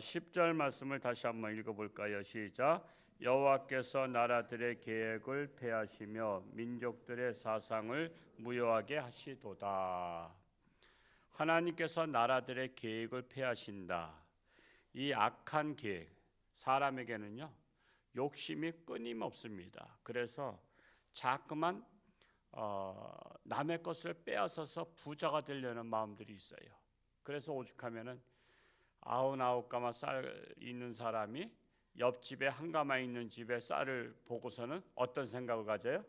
10절 말씀을 다시 한번 읽어볼까요? 시작. 여호와께서 나라들의 계획을 폐하시며 민족들의 사상을 무효하게 하시도다. 하나님께서 나라들의 계획을 폐하신다. 이 악한 계획, 사람에게는요 욕심이 끊임없습니다. 그래서 자꾸만 남의 것을 빼앗아서 부자가 되려는 마음들이 있어요. 그래서 오죽하면은 99가마 쌀 있는 사람이 옆집에 1가마 있는 집에 쌀을 보고서는 어떤 생각을 가져요?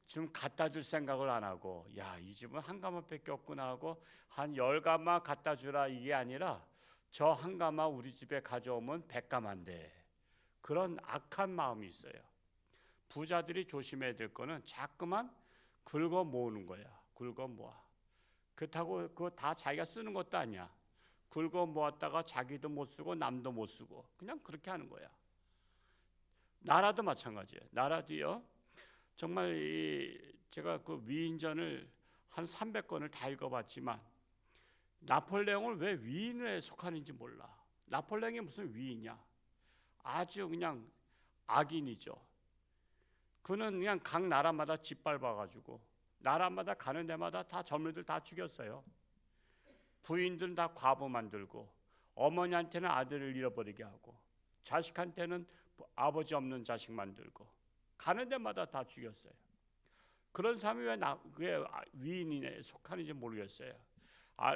좀 갖다 줄 생각을 안 하고, 야, 이 집은 1가마밖에 없구나 하고 한 10가마 갖다 주라, 이게 아니라 저 1가마 우리 집에 가져오면 100가마인데, 그런 악한 마음이 있어요. 부자들이 조심해야 될 거는 자꾸만 긁어 모으는 거야. 긁어 모아. 그렇다고 그거 다 자기가 쓰는 것도 아니야. 긁어 모았다가 자기도 못 쓰고 남도 못 쓰고 그냥 그렇게 하는 거야. 나라도 마찬가지예요. 나라도요. 정말 제가 그 위인전을 한 300권을 다 읽어봤지만 나폴레옹을 왜 위인에 속하는지 몰라. 나폴레옹이 무슨 위인이야? 아주 그냥 악인이죠. 그는 그냥 각 나라마다 짓밟아가지고 나라마다 가는 데마다 다 젊은이들 다 죽였어요. 부인들은 다 과부 만들고, 어머니한테는 아들을 잃어버리게 하고, 자식한테는 아버지 없는 자식 만들고, 가는 데마다 다 죽였어요. 그런 사람이 왜 위인에 속하는지 모르겠어요.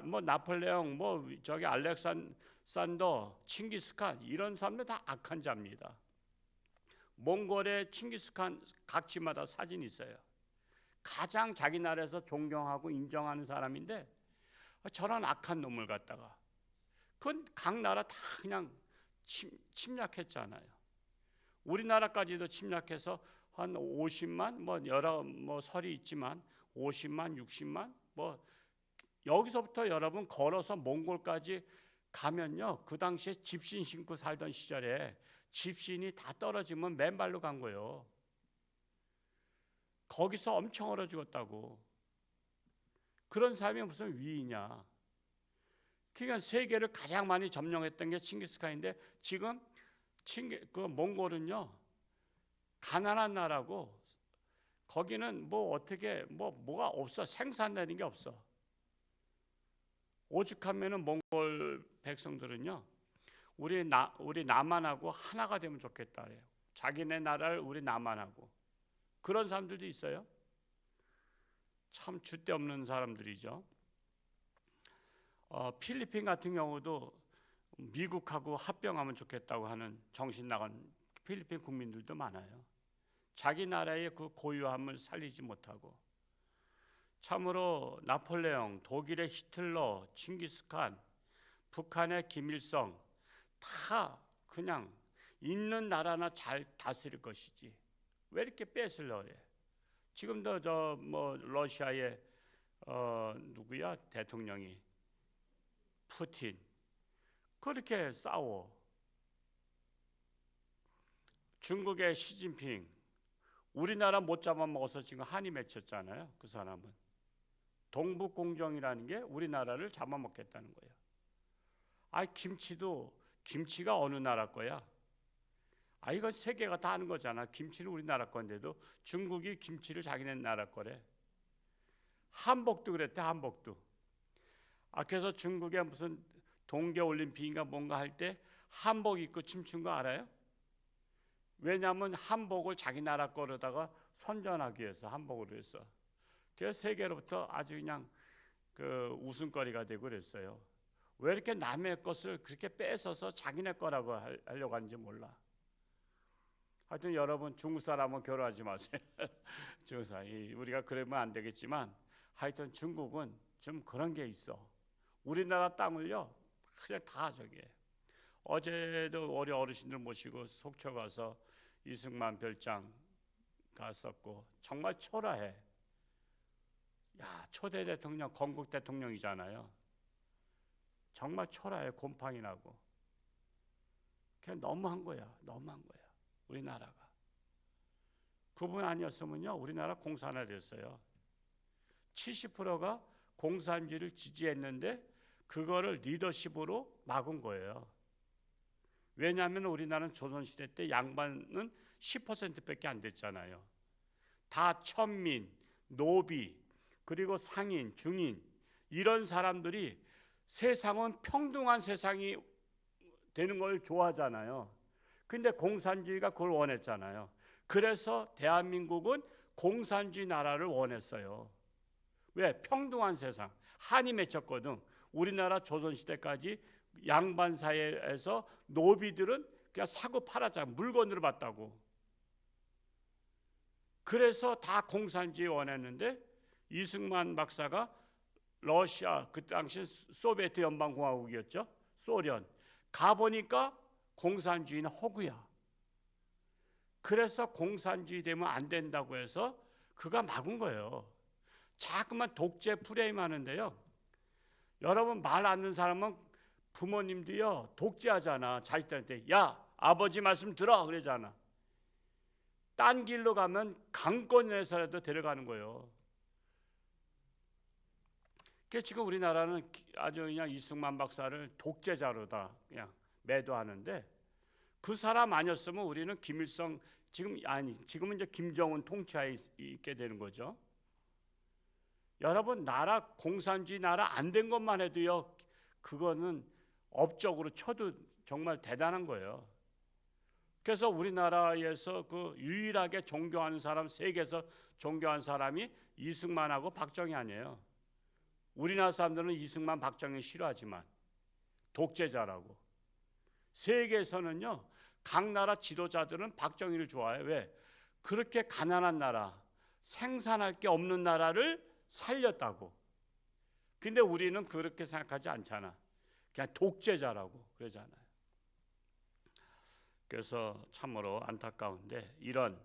뭐 나폴레옹, 뭐 저기 알렉산더, 칭기스칸, 이런 사람들 다 악한 자입니다. 몽골의 칭기스칸 각 집마다 사진이 있어요. 가장 자기 나라에서 존경하고 인정하는 사람인데, 저런 악한 놈을 갖다가 그건 각 나라 다 그냥 침략했잖아요. 우리나라까지도 침략해서 한 50만, 뭐 여러 설이 있지만 50만, 60만, 뭐 여기서부터 여러분 걸어서 몽골까지 가면요, 그 당시에 집신 신고 살던 시절에 집신이 다 떨어지면 맨발로 간 거예요. 거기서 엄청 얼어 죽었다고. 그런 사람이 무슨 위이냐? 그러니까 세계를 가장 많이 점령했던 게 칭기스칸인데, 지금 그 몽골은요 가난한 나라고, 거기는 뭐 어떻게 뭐가 없어. 생산되는 게 없어. 오죽하면은 몽골 백성들은요 우리 남한하고 하나가 되면 좋겠다 그래요. 자기네 나라를 우리 남한하고. 그런 사람들도 있어요. 참 줏대 없는 사람들이죠. 필리핀 같은 경우도 미국하고 합병하면 좋겠다고 하는 정신 나간 필리핀 국민들도 많아요. 자기 나라의 그 고유함을 살리지 못하고. 참으로 나폴레옹, 독일의 히틀러, 칭기스칸, 북한의 김일성 다 그냥 있는 나라나 잘 다스릴 것이지 왜 이렇게 뺏으려고 그래? 지금도 러시아의 누구야 대통령이 푸틴 그렇게 싸워. 중국의 시진핑 우리나라 못 잡아먹어서 지금 한이 맺혔잖아요. 그 사람은 동북공정이라는 게 우리나라를 잡아먹겠다는 거예요. 김치가 어느 나라 거야? 이건 세계가 다 아는 거잖아. 김치는 우리나라 건데도 중국이 김치를 자기네 나라 거래. 한복도 그랬대. 한복도. 그래서 중국에 무슨 동계올림픽인가 뭔가 할 때 한복 입고 춤춘 거 알아요? 왜냐하면 한복을 자기 나라 거로다가 선전하기 위해서 한복으로 해서. 그래서 세계로부터 아주 그냥 그 웃음거리가 되고 그랬어요. 왜 이렇게 남의 것을 그렇게 뺏어서 자기네 거라고 하려고 하는지 몰라. 하여튼 여러분 중국 사람은 결혼하지 마세요. 중국 사람 우리가 그러면 안 되겠지만 하여튼 중국은 좀 그런 게 있어. 우리나라 땅을요 그냥 다 저기에. 어제도 우리 어르신들 모시고 속초 가서 이승만 별장 갔었고 정말 초라해. 초대 대통령 건국 대통령이잖아요. 정말 초라해. 곰팡이 나고. 그냥 너무한 거야. 너무한 거야. 우리나라가. 그분 아니었으면요 우리나라 공산화 됐어요. 70%가 공산주의를 지지했는데 그거를 리더십으로 막은 거예요. 왜냐하면 우리나라는 조선시대 때 양반은 10%밖에 안 됐잖아요. 다 천민, 노비, 그리고 상인, 중인 이런 사람들이 세상은 평등한 세상이 되는 걸 좋아하잖아요. 근데 공산주의가 그걸 원했잖아요. 그래서 대한민국은 공산주의 나라를 원했어요. 왜? 평등한 세상. 한이 맺혔거든. 우리나라 조선시대까지 양반 사회에서 노비들은 그냥 사고 팔았잖아. 물건으로 봤다고. 그래서 다 공산주의 원했는데 이승만 박사가 러시아, 그 당시 소비에트 연방공화국이었죠. 소련. 가보니까 공산주의는 허구야. 그래서 공산주의 되면 안 된다고 해서 그가 막은 거예요. 자꾸만 독재 프레임 하는데요. 여러분 말 안 듣는 사람은 부모님도요 독재하잖아. 자식들한테 야 아버지 말씀 들어 그러잖아. 딴 길로 가면 강권에서라도 데려가는 거예요. 그러니까 지금 우리나라는 아주 그냥 이승만 박사를 독재자로다 그냥 매도하는데 그 사람 아니었으면 우리는 김일성 지금은 이제 김정은 통치하에 있게 되는 거죠. 여러분 나라 공산주의 나라 안 된 것만 해도요 그거는 업적으로 쳐도 정말 대단한 거예요. 그래서 우리나라에서 그 유일하게 존경하는 사람 세계에서 존경하는 사람이 이승만하고 박정희 아니에요. 우리나라 사람들은 이승만 박정희 싫어하지만 독재자라고. 세계에서는요 각 나라 지도자들은 박정희를 좋아해요. 왜? 그렇게 가난한 나라 생산할 게 없는 나라를 살렸다고. 근데 우리는 그렇게 생각하지 않잖아. 그냥 독재자라고 그러잖아요. 그래서 참으로 안타까운데 이런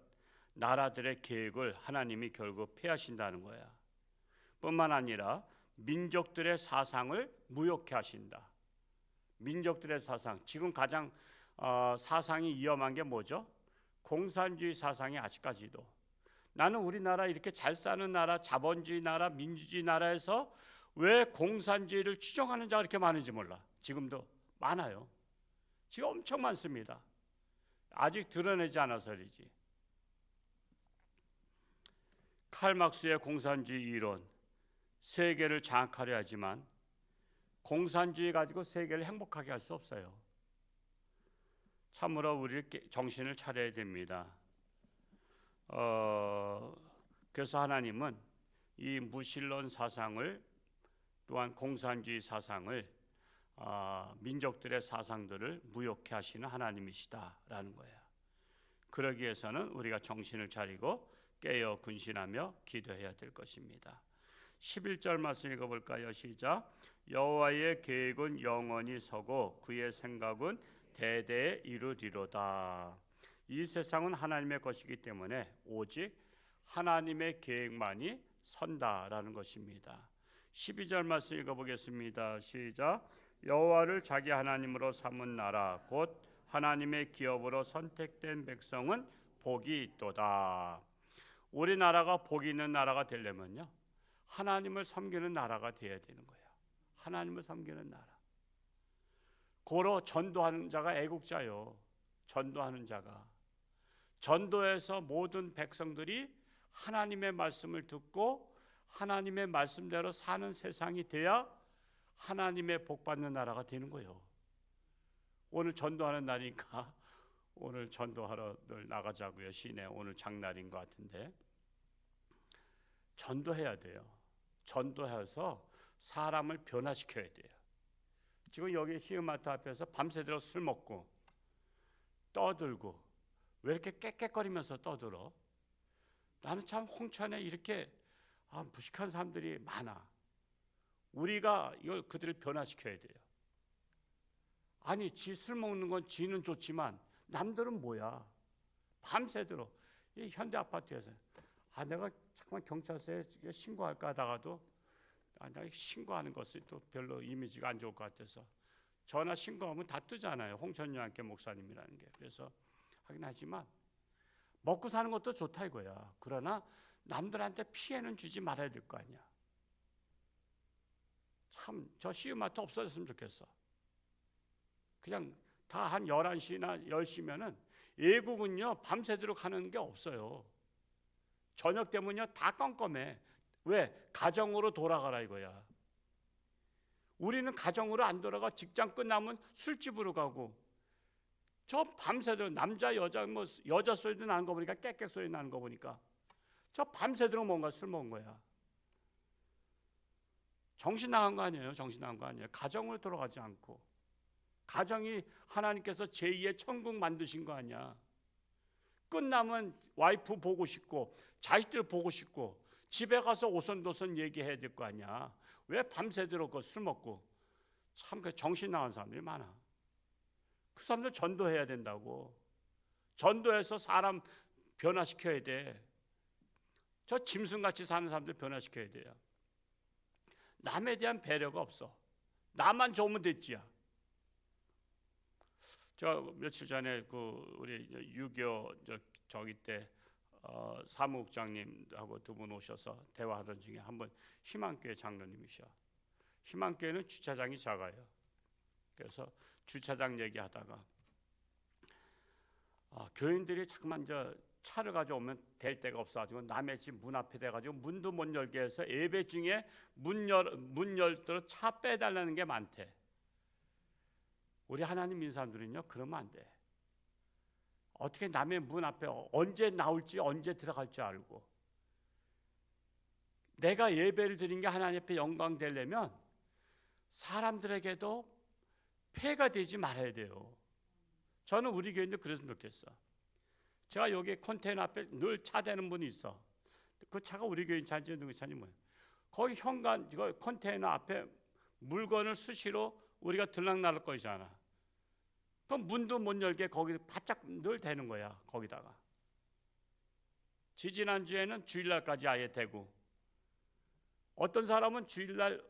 나라들의 계획을 하나님이 결국 폐하신다는 거야. 뿐만 아니라 민족들의 사상을 무효케 하신다. 민족들의 사상, 지금 가장 사상이 위험한 게 뭐죠? 공산주의 사상이 아직까지도. 나는 우리나라 이렇게 잘 사는 나라, 자본주의 나라, 민주주의 나라에서 왜 공산주의를 추종하는 자가 이렇게 많은지 몰라. 지금도 많아요. 지금 엄청 많습니다. 아직 드러내지 않아서이지. 칼 막스의 공산주의 이론, 세계를 장악하려 하지만 공산주의 가지고 세계를 행복하게 할 수 없어요. 참으로 우리 정신을 차려야 됩니다. 그래서 하나님은 이 무신론 사상을 또한 공산주의 사상을 민족들의 사상들을 무효케 하시는 하나님이시다라는 거예요. 그러기 위해서는 우리가 정신을 차리고 깨어 근신하며 기도해야 될 것입니다. 11절 말씀 읽어볼까요? 시작. 여호와의 계획은 영원히 서고 그의 생각은 대대에 이루리로다. 이 세상은 하나님의 것이기 때문에 오직 하나님의 계획만이 선다라는 것입니다. 12절 말씀 읽어보겠습니다. 시작. 여호와를 자기 하나님으로 삼은 나라 곧 하나님의 기업으로 선택된 백성은 복이 있도다. 우리나라가 복이 있는 나라가 되려면요 하나님을 섬기는 나라가 되어야 되는 거예요. 하나님을 섬기는 나라. 고로 전도하는 자가 애국자요. 전도하는 자가. 전도해서 모든 백성들이 하나님의 말씀을 듣고 하나님의 말씀대로 사는 세상이 돼야 하나님의 복받는 나라가 되는 거예요. 오늘 전도하는 날이니까 오늘 전도하러 나가자고요. 시내 오늘 장날인 것 같은데 전도해야 돼요. 전도해서 사람을 변화시켜야 돼요. 지금 여기 시음마트 앞에서 밤새도록 술 먹고 떠들고 왜 이렇게 깨깨거리면서 떠들어? 나는 참 홍천에 이렇게 무식한 사람들이 많아. 우리가 이걸 그들을 변화시켜야 돼요. 아니 지 술 먹는 건 지는 좋지만 남들은 뭐야? 밤새도록 이 현대 아파트에서 내가 잠깐 경찰서에 신고할까 하다가도 내가 신고하는 것이 또 별로 이미지가 안 좋을 것 같아서 전화 신고하면 다 뜨잖아요. 홍천영학교 목사님이라는 게. 그래서 하긴 하지만 먹고 사는 것도 좋다 이거야. 그러나 남들한테 피해는 주지 말아야 될 거 아니야. 참 저 시우마트 없어졌으면 좋겠어. 그냥 다 한 11시나 10시면은 외국은요 밤새도록 하는 게 없어요. 저녁 되면요 다 껌껌해. 왜? 가정으로 돌아가라 이거야. 우리는 가정으로 안 돌아가. 직장 끝나면 술집으로 가고, 저 밤새도록 남자 여자 뭐 여자 소리도 나는 거 보니까 깨깨 소리 나는 거 보니까 저 밤새도록 뭔가 술 먹은 거야. 정신 나간 거 아니에요? 정신 나간 거 아니에요? 가정으로 돌아가지 않고. 가정이 하나님께서 제2의 천국 만드신 거 아니야. 끝나면 와이프 보고 싶고 자식들 보고 싶고 집에 가서 오손도손 얘기해야 될 거 아니야. 왜 밤새도록 그 술 먹고. 참 그 정신 나간 사람들이 많아. 그 사람들 전도해야 된다고. 전도해서 사람 변화시켜야 돼. 저 짐승같이 사는 사람들 변화시켜야 돼요. 남에 대한 배려가 없어. 나만 좋으면 됐지야. 저 며칠 전에 그 우리 6.25 저기 때 사무국장님하고 두 분 오셔서 대화하던 중에 한 분 희망교회 장로님이셔. 희망교회는 주차장이 작아요. 그래서 주차장 얘기하다가 교인들이 자꾸만 저 차를 가져오면 될 데가 없어가지고 남의 집 문 앞에 대가지고 문도 못 열게 해서 예배 중에 문 열도록 차 빼달라는 게 많대. 우리 하나님 믿는 사람들은요 그러면 안 돼. 어떻게 남의 문 앞에 언제 나올지 언제 들어갈지 알고, 내가 예배를 드린 게 하나님 앞에 영광 되려면 사람들에게도 폐가 되지 말아야 돼요. 저는 우리 교인도 그랬으면 좋겠어. 제가 여기 컨테이너 앞에 늘 차 대는 분이 있어. 그 차가 우리 교인 차인지 누구 차인지 뭐야. 거기 현관 이거 컨테이너 앞에 물건을 수시로 우리가 들락날락 거리잖아. 그럼 문도 못 열게 거기 바짝 늘 대는 거야. 거기다가. 지지난주에는 주일날까지 아예 대고, 어떤 사람은 주일날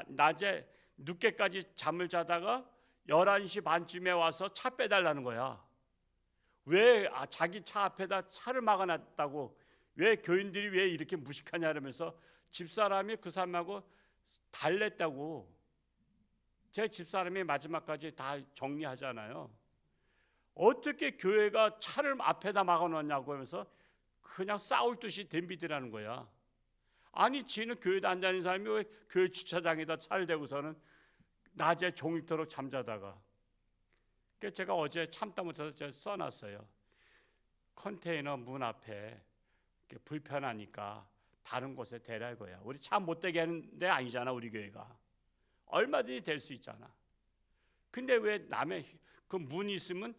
낮에 늦게까지 잠을 자다가 11시 반쯤에 와서 차 빼달라는 거야. 왜 자기 차 앞에다 차를 막아놨다고, 왜 교인들이 왜 이렇게 무식하냐 이러면서 집사람이 그 사람하고 달랬다고. 제 집사람이 마지막까지 다 정리하잖아요. 어떻게 교회가 차를 앞에다 막아놓냐고 하면서 그냥 싸울 듯이 덤비더라는 거야. 아니 지는 교회도 안 다니는 사람이 왜 교회 주차장에다 차를 대고서는 낮에 종일토록 잠자다가. 그래서 제가 어제 참다 못해서 제가 써놨어요. 컨테이너 문 앞에 불편하니까 다른 곳에 대라 이거야. 우리 차 못 대게 하는 데 아니잖아. 우리 교회가 얼마든지 될 수 있잖아. 근데 왜 남의 그 문이 있으면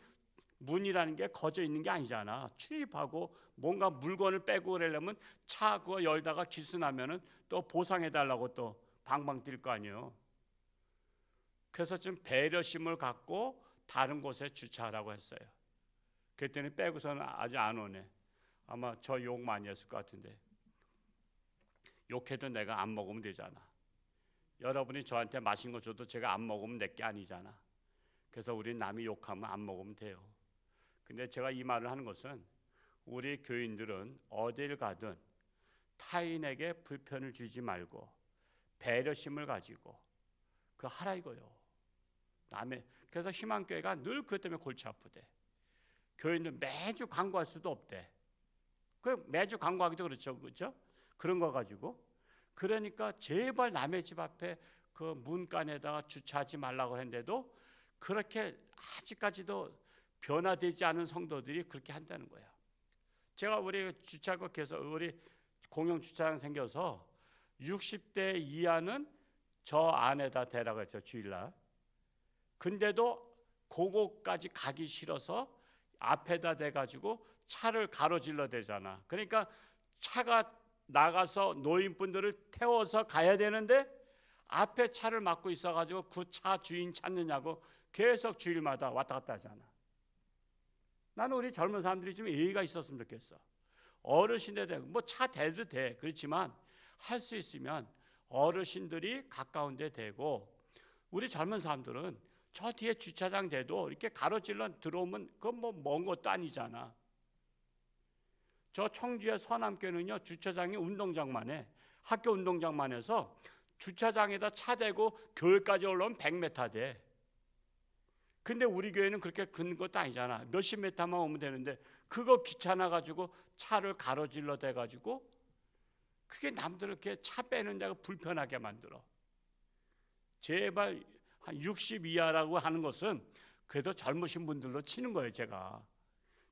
문이라는 게 거저 있는 게 아니잖아. 출입하고 뭔가 물건을 빼고 그러려면 차 그거 열다가 기스 나면은 또 보상해 달라고 또 방방 뛸 거 아니에요. 그래서 좀 배려심을 갖고 다른 곳에 주차하라고 했어요. 그랬더니 빼고서는 아직 안 오네. 아마 저 욕 많이 했을 것 같은데. 욕해도 내가 안 먹으면 되잖아. 여러분이 저한테 맛있는 거 줘도 제가 안 먹으면 내게 아니잖아. 그래서 우리 남이 욕하면 안 먹으면 돼요. 근데 제가 이 말을 하는 것은 우리 교인들은 어딜 가든 타인에게 불편을 주지 말고 배려심을 가지고 그 하라 이거요. 그래서 희망교회가 늘 그것 때문에 골치 아프대. 교인들 매주 광고할 수도 없대. 그 매주 광고하기도 그렇죠. 그런 거 가지고. 그러니까 제발 남의 집 앞에 그 문간에다가 주차하지 말라고 했는데도 그렇게 아직까지도 변화되지 않은 성도들이 그렇게 한다는 거야. 제가 우리 주차국 계속 우리 공용 주차장 생겨서 60대 이하는 저 안에다 대라고 했죠. 주일날. 근데도 그거까지 가기 싫어서 앞에다 대가지고 차를 가로질러 대잖아. 그러니까 차가 나가서 노인분들을 태워서 가야 되는데 앞에 차를 막고 있어가지고 그 차 주인 찾느냐고 계속 주일마다 왔다 갔다 하잖아. 나는 우리 젊은 사람들이 좀 예의가 있었으면 좋겠어. 어르신들 뭐 차 대도 돼. 그렇지만 할 수 있으면 어르신들이 가까운 데 대고, 우리 젊은 사람들은 저 뒤에 주차장 대도 이렇게 가로질러 들어오면 그건 뭐 먼 것도 아니잖아. 저 청주의 서남교회는요 주차장이 운동장만 해. 학교 운동장만 해서 주차장에다 차 대고 교회까지 올라오면 100m 돼. 근데 우리 교회는 그렇게 큰 것도 아니잖아. 몇십 미터만 오면 되는데 그거 귀찮아가지고 차를 가로질러 대가지고 그게 남들 이렇게 차 빼는 데가 불편하게 만들어. 제발 한 60 이하라고 하는 것은 그래도 젊으신 분들로 치는 거예요. 제가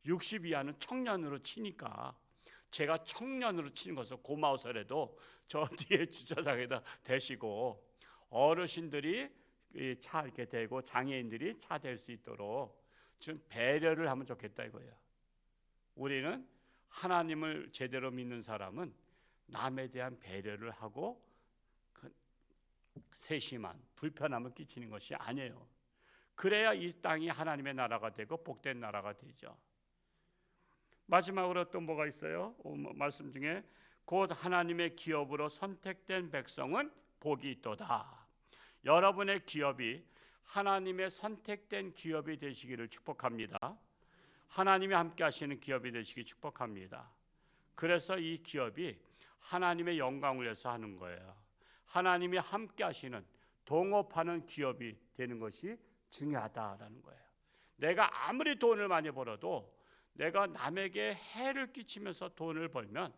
60 이하는 청년으로 치니까 제가 청년으로 치는 것은 고마워서라도 저 뒤에 주차장에다 대시고 어르신들이 차 이렇게 대고 장애인들이 차 댈 수 있도록 좀 배려를 하면 좋겠다 이거예요. 우리는 하나님을 제대로 믿는 사람은 남에 대한 배려를 하고 세심한 불편함을 끼치는 것이 아니에요. 그래야 이 땅이 하나님의 나라가 되고 복된 나라가 되죠. 마지막으로 또 뭐가 있어요? 말씀 중에 곧 하나님의 기업으로 선택된 백성은 복이 있도다. 여러분의 기업이 하나님의 선택된 기업이 되시기를 축복합니다. 하나님이 함께 하시는 기업이 되시기 축복합니다. 그래서 이 기업이 하나님의 영광을 위해서 하는 거예요. 하나님이 함께 하시는 동업하는 기업이 되는 것이 중요하다라는 거예요. 내가 아무리 돈을 많이 벌어도 내가 남에게 해를 끼치면서 돈을 벌면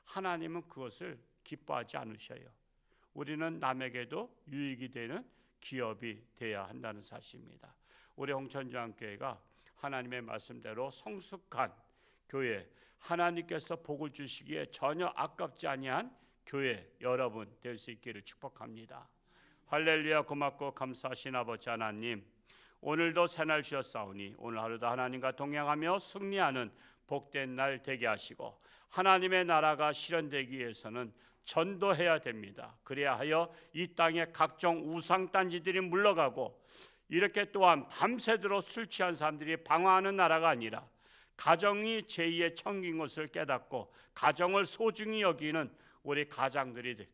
하나님은 그것을 기뻐하지 않으셔요. 우리는 남에게도 유익이 되는 기업이 되어야 한다는 사실입니다. 우리 홍천주안교회가 하나님의 말씀대로 성숙한 교회, 하나님께서 복을 주시기에 전혀 아깝지 아니한 교회 여러분 될 수 있기를 축복합니다. 할렐루야. 고맙고 감사하신 아버지 하나님, 오늘도 새날 주셨사오니 오늘 하루도 하나님과 동행하며 승리하는 복된 날 되게 하시고 하나님의 나라가 실현되기 위해서는 전도해야 됩니다. 그래야 하여 이 땅에 각종 우상단지들이 물러가고 이렇게 또한 밤새도록 술 취한 사람들이 방황하는 나라가 아니라 가정이 제2의 천국인 것을 깨닫고 가정을 소중히 여기는 우리 가장들이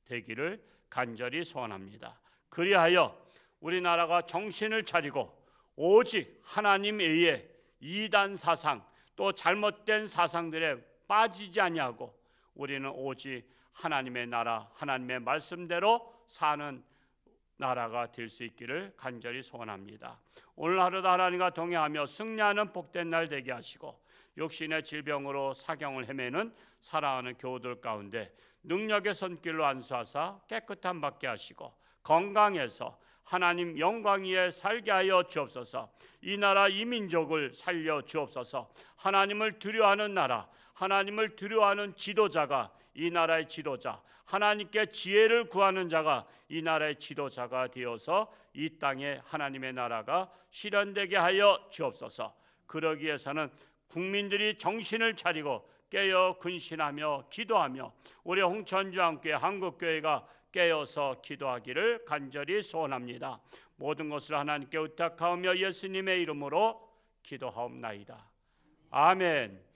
되기를 간절히 소원합니다. 그리하여 우리나라가 정신을 차리고 오직 하나님 외에 이단 사상 또 잘못된 사상들에 빠지지 아니하고 우리는 오직 하나님의 나라, 하나님의 말씀대로 사는 나라가 될 수 있기를 간절히 소원합니다. 오늘 하루도 하나님과 동행하며 승리하는 복된 날 되게 하시고 육신의 질병으로 사경을 헤매는 사랑하는 교우들 가운데 능력의 손길로 안수하사 깨끗함 받게 하시고 건강해서 하나님 영광 위에 살게 하여 주옵소서. 이 나라 이 민족을 살려 주옵소서. 하나님을 두려워하는 나라, 하나님을 두려워하는 지도자가 이 나라의 지도자, 하나님께 지혜를 구하는 자가 이 나라의 지도자가 되어서 이 땅에 하나님의 나라가 실현되게 하여 주옵소서. 그러기 위해서는 국민들이 정신을 차리고 깨어 근신하며 기도하며 우리 홍천주안교회 한국교회가 깨어서 기도하기를 간절히 소원합니다. 모든 것을 하나님께 의탁하오며 예수님의 이름으로 기도하옵나이다. 아멘.